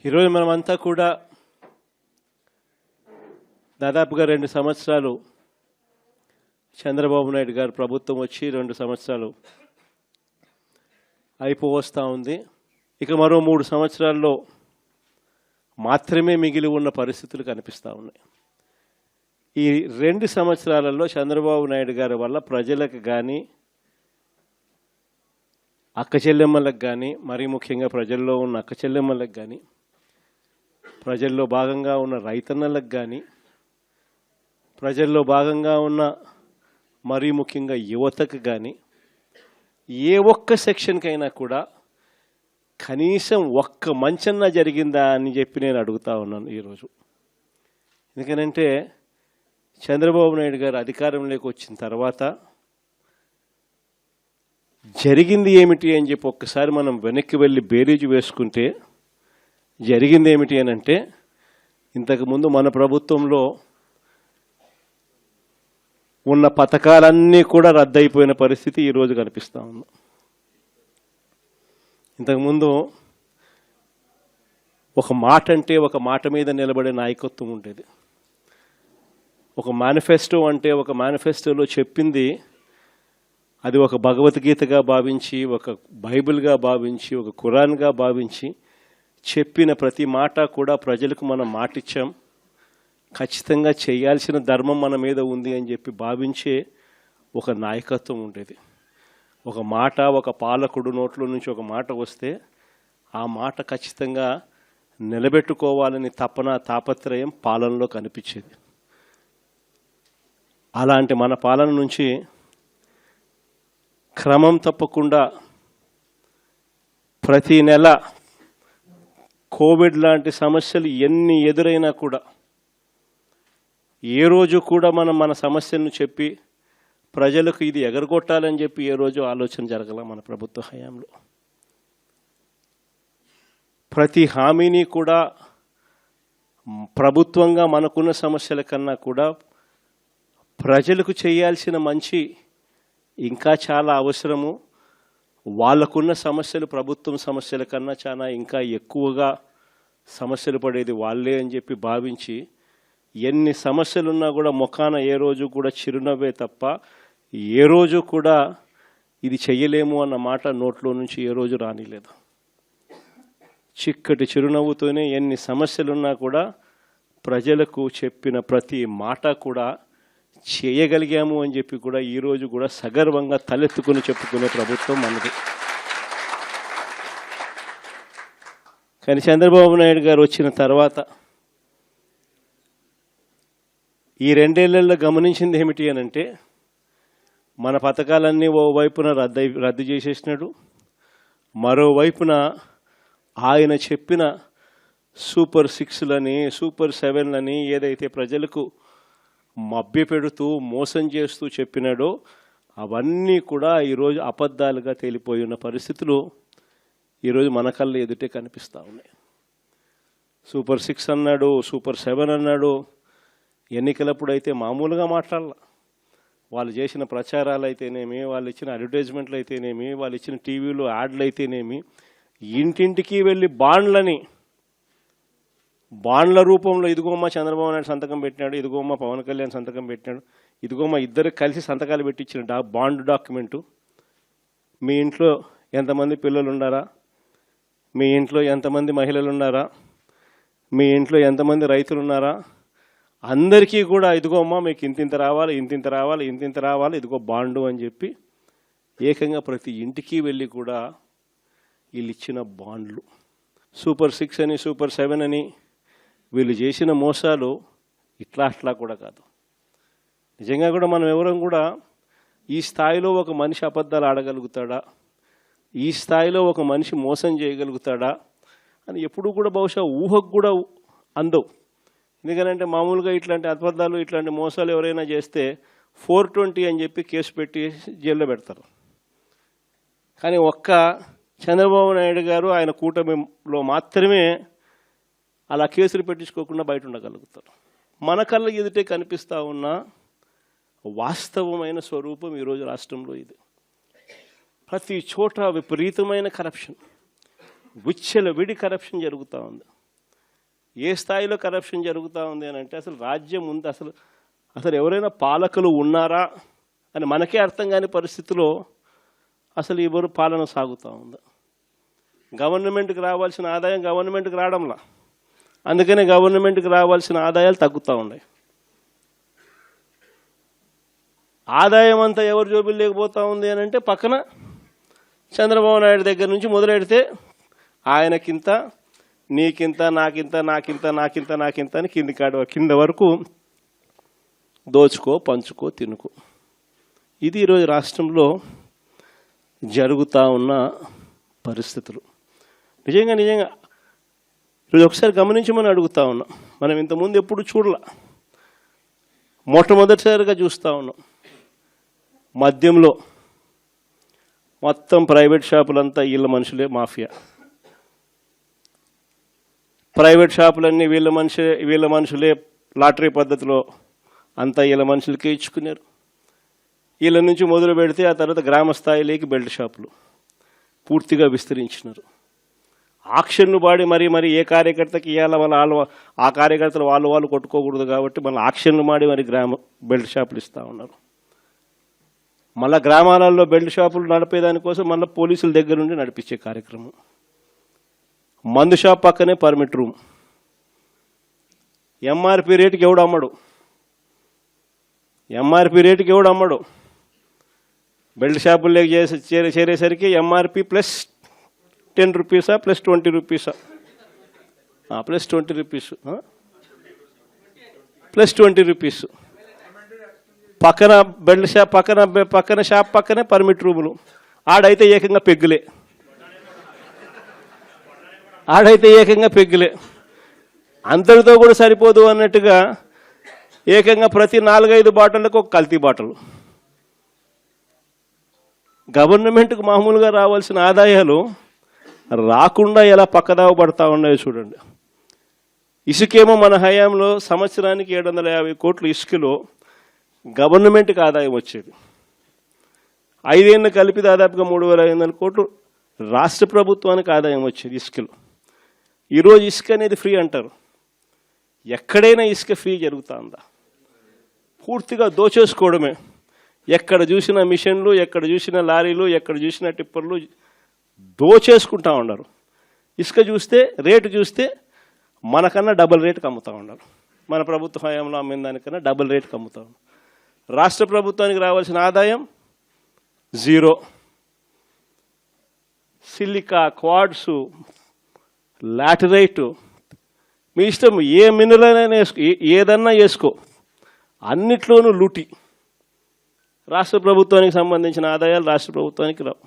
ఈరోజు మనమంతా కూడా దాదాపుగా 2 సంవత్సరాలు చంద్రబాబు నాయుడు గారు ప్రభుత్వం వచ్చి 2 సంవత్సరాలు అయిపోవస్తూ ఉంది. ఇక మరో 3 సంవత్సరాల్లో మాత్రమే మిగిలి ఉన్న పరిస్థితులు కనిపిస్తూ ఉన్నాయి. ఈ 2 సంవత్సరాలలో చంద్రబాబు నాయుడు గారి వల్ల ప్రజలకు కానీ, అక్క చెల్లెమ్మలకు కానీ, మరీ ముఖ్యంగా ప్రజల్లో ఉన్న అక్క చెల్లెమ్మలకు కానీ, ప్రజల్లో భాగంగా ఉన్న రైతన్నలకు కానీ, ప్రజల్లో భాగంగా ఉన్న మరీ ముఖ్యంగా యువతకు కానీ, ఏ ఒక్క సెక్షన్కైనా కూడా కనీసం ఒక్క మంచన్నా జరిగిందా అని చెప్పి నేను అడుగుతా ఉన్నాను ఈరోజు. ఎందుకనంటే చంద్రబాబు నాయుడు గారు అధికారంలోకి వచ్చిన తర్వాత జరిగింది ఏమిటి అని చెప్పి ఒక్కసారి మనం వెనక్కి వెళ్ళి బేరీజు వేసుకుంటే జరిగింది ఏమిటి అని అంటే, ఇంతకుముందు మన ప్రభుత్వంలో ఉన్న పథకాలన్నీ కూడా రద్దయిపోయిన పరిస్థితి ఈరోజు కనిపిస్తూ ఉంది. ఇంతకుముందు ఒక మాట అంటే ఒక మాట మీద నిలబడే నాయకత్వం ఉండేది. ఒక మేనిఫెస్టో అంటే ఒక మేనిఫెస్టోలో చెప్పింది అది ఒక భగవద్గీతగా భావించి, ఒక బైబిల్గా భావించి, ఒక ఖురాన్గా భావించి చెప్పిన ప్రతి మాట కూడా ప్రజలకు మనం మాటిచ్చాం, ఖచ్చితంగా చేయాల్సిన ధర్మం మన మీద ఉంది అని చెప్పి భావించే ఒక నాయకత్వం ఉండేది. ఒక మాట, ఒక పాలకుడు నోట్లో నుంచి ఒక మాట వస్తే ఆ మాట ఖచ్చితంగా నిలబెట్టుకోవాలని తపన, తాపత్రయం పాలనలో కనిపించేది. అలాంటి మన పాలన నుంచి క్రమం తప్పకుండా ప్రతి నెల కోవిడ్ లాంటి సమస్యలు ఎన్ని ఎదురైనా కూడా ఏ రోజు కూడా మనం మన సమస్యలను చెప్పి ప్రజలకు ఇది ఎగరగొట్టాలని చెప్పి ఏ రోజు ఆలోచన జరగల మన ప్రభుత్వ హయాంలో. ప్రతి హామీని కూడా ప్రభుత్వంగా మనకున్న సమస్యల కన్నా కూడా ప్రజలకు చేయాల్సిన మంచి ఇంకా చాలా అవసరము. వాళ్ళకున్న సమస్యలు ప్రభుత్వం సమస్యల కన్నా చాలా ఇంకా ఎక్కువగా సమస్యలు పడేది వాళ్ళే అని చెప్పి భావించి ఎన్ని సమస్యలున్నా కూడా ముఖాన ఏ రోజు కూడా చిరునవ్వే తప్ప ఏ రోజు కూడా ఇది చెయ్యలేము అన్న మాట నోట్లో నుంచి ఏ రోజు రానిలేదు. చిక్కటి చిరునవ్వుతోనే ఎన్ని సమస్యలున్నా కూడా ప్రజలకు చెప్పిన ప్రతి మాట కూడా చేయగలిగాము అని చెప్పి కూడా ఈరోజు కూడా సగర్వంగా తలెత్తుకుని చెప్పుకునే ప్రభుత్వం మనది. కానీ చంద్రబాబు నాయుడు గారు వచ్చిన తర్వాత ఈ 2 ఏళ్లలో గమనించింది ఏమిటి అని అంటే, మన పథకాలన్నీ ఓవైపున రద్దు చేసేసినాడు, మరోవైపున ఆయన చెప్పిన సూపర్ 6లని, సూపర్ 7లని ఏదైతే ప్రజలకు మభ్యపెడుతూ మోసం చేస్తూ చెప్పినాడో అవన్నీ కూడా ఈరోజు అబద్ధాలుగా తేలిపోయి ఉన్న పరిస్థితులు ఈరోజు మన కళ్ళ ఎదుటే కనిపిస్తూ ఉన్నాయి. సూపర్ 6 అన్నాడు, సూపర్ 7 అన్నాడు. ఎన్నికలప్పుడు అయితే మామూలుగా మాట్లాడాల. వాళ్ళు చేసిన ప్రచారాలు అయితేనేమి, వాళ్ళు ఇచ్చిన అడ్వర్టైజ్మెంట్లు అయితేనేమి, వాళ్ళు ఇచ్చిన టీవీలో యాడ్లు అయితేనేమి, ఇంటింటికి వెళ్ళి బాండ్ల రూపంలో ఇదిగోమ్మ చంద్రబాబు నాయుడు సంతకం పెట్టినాడు, ఇదిగోమ్మ పవన్ కళ్యాణ్ సంతకం పెట్టినాడు, ఇదిగోమ్మ ఇద్దరు కలిసి సంతకాలు పెట్టించిన బాండ్ డాక్యుమెంటు. మీ ఇంట్లో ఎంతమంది పిల్లలు ఉన్నారా, మీ ఇంట్లో ఎంతమంది మహిళలు ఉన్నారా, మీ ఇంట్లో ఎంతమంది రైతులు ఉన్నారా, అందరికీ కూడా ఇదిగోమ్మ మీకు ఇంతింత రావాలి, ఇంతింత రావాలి, ఇంతింత రావాలి, ఇదిగో బాండు అని చెప్పి ఏకంగా ప్రతి ఇంటికి వెళ్ళి కూడా వీళ్ళు ఇచ్చిన బాండ్లు. సూపర్ 6 అని, సూపర్ 7 అని వీళ్ళు చేసిన మోసాలు ఇట్లా కూడా కాదు. నిజంగా కూడా మనం ఎవరం కూడా ఈ స్థాయిలో ఒక మనిషి అబద్ధాలు ఆడగలుగుతాడా, ఈ స్థాయిలో ఒక మనిషి మోసం చేయగలుగుతాడా అని ఎప్పుడూ కూడా బహుశా ఊహకు కూడా అందవు. ఎందుకంటే మామూలుగా ఇట్లాంటి అబద్ధాలు, ఇట్లాంటి మోసాలు ఎవరైనా చేస్తే 420 అని చెప్పి కేసు పెట్టి జైల్లో పెడతారు. కానీ ఒక్క చంద్రబాబు నాయుడు గారు ఆయన కూటమిలో మాత్రమే అలా కేసులు పెట్టించుకోకుండా బయట ఉండగలుగుతారు. మన కళ్ళ ఎదుటే కనిపిస్తూ ఉన్న వాస్తవమైన స్వరూపం ఈరోజు రాష్ట్రంలో ఇది. ప్రతి చోట విపరీతమైన కరప్షన్, విచ్చలవిడి కరప్షన్ జరుగుతూ ఉంది. ఏ స్థాయిలో కరప్షన్ జరుగుతూ ఉంది అని అంటే అసలు రాజ్యం ఉంది, అసలు ఎవరైనా పాలకులు ఉన్నారా అని మనకే అర్థం కాని పరిస్థితిలో అసలు ఎవరు పాలన సాగుతూ ఉంది. గవర్నమెంట్కి రావాల్సిన ఆదాయం గవర్నమెంట్కి రావడంలా, అందుకనే గవర్నమెంట్కి రావాల్సిన ఆదాయాలు తగ్గుతూ ఉన్నాయి. ఆదాయం అంతా ఎవరు జోబులు లేకపోతూ ఉంది అని అంటే పక్కన చంద్రబాబు నాయుడు దగ్గర నుంచి మొదలెడితే ఆయనకింత, నీకింత, నాకింత, నాకింత, నాకింత, నాకింత అని కింద వరకు దోచుకో, పంచుకో, తినుకో. ఇది ఈరోజు రాష్ట్రంలో జరుగుతూ ఉన్న పరిస్థితులు. నిజంగా ఈరోజు ఒకసారి గమనించమని అడుగుతా ఉన్నాం. మనం ఇంతకుముందు ఎప్పుడు చూడలా, మొట్టమొదటిసారిగా చూస్తూ ఉన్నాం. మద్యంలో మొత్తం ప్రైవేట్ షాపులంతా వీళ్ళ మనుషులే మాఫియా. ప్రైవేట్ షాపులన్నీ వీళ్ళ మనుషులే లాటరీ పద్ధతిలో అంతా వీళ్ళ మనుషులకే ఇచ్చుకున్నారు. వీళ్ళ నుంచి మొదలు పెడితే ఆ తర్వాత గ్రామ స్థాయిలోకి బెల్ట్ షాపులు పూర్తిగా విస్తరించినారు. ఆక్షన్ను పాడి మరి ఏ కార్యకర్తకి ఇవ్వాల వాళ్ళు ఆ కార్యకర్తలు వాళ్ళు కొట్టుకోకూడదు కాబట్టి మళ్ళీ ఆక్షన్లు మాడి మరి బెల్ట్ షాపులు ఇస్తూ ఉన్నారు. మళ్ళీ గ్రామాలలో బెల్ట్ షాపులు నడిపేదానికోసం మళ్ళీ పోలీసుల దగ్గర నుండి నడిపించే కార్యక్రమం. మందు షాప్ పక్కనే పర్మిట్ రూమ్. ఎంఆర్పి రేటుకి ఎవడు అమ్మడు. బెల్ట్ షాపుల్లోకి చేరేసరికి ఎంఆర్పి ప్లస్ 10 రూపీసా ప్లస్ 20 రూపీసా ప్లస్ 20 రూపీస్ ప్లస్ 20 రూపీస్. పక్కన బెల్ట్ షాప్ పక్కన షాప్ పక్కనే పర్మిట్ రూములు. ఆడైతే ఏకంగా పెగ్గులే. అంతటితో కూడా సరిపోదు అన్నట్టుగా ఏకంగా ప్రతి 4-5 బాటలకు ఒక కల్తీ బాటలు. గవర్నమెంట్కు మామూలుగా రావాల్సిన ఆదాయాలు రాకుండా ఎలా పక్కదావ పడతా ఉన్నాయో చూడండి. ఇసుకేమో మన హయాంలో సంవత్సరానికి 750 కోట్లు ఇసుకలో గవర్నమెంట్కి ఆదాయం వచ్చేది. 5 ఏళ్ళు కలిపి దాదాపుగా 3500 కోట్లు రాష్ట్ర ప్రభుత్వానికి ఆదాయం వచ్చేది ఇసుకలో. ఈరోజు ఇసుక అనేది ఫ్రీ అంటారు. ఎక్కడైనా ఇసుక ఫ్రీ జరుగుతుందా? పూర్తిగా దోచేసుకోవడమే. ఎక్కడ చూసిన మిషన్లు, ఎక్కడ చూసిన లారీలు, ఎక్కడ చూసిన టిప్పర్లు దోచేసుకుంటా ఉన్నారు. ఇసుక చూస్తే రేటు చూస్తే మనకన్నా డబుల్ రేటుకి అమ్ముతూ ఉన్నారు. మన ప్రభుత్వ హయాంలో అమ్మిన దానికన్నా డబుల్ రేటుకి అమ్ముతూ ఉన్నారు. రాష్ట్ర ప్రభుత్వానికి రావాల్సిన ఆదాయం 0. సిలికా, క్వాడ్స్, లాటరైట్, మీ ఇష్టం ఏ మినరల్ అయినా ఏదన్నా వేసుకో, అన్నిట్లోనూ లూటి. రాష్ట్ర ప్రభుత్వానికి సంబంధించిన ఆదాయాలు రాష్ట్ర ప్రభుత్వానికి రావు.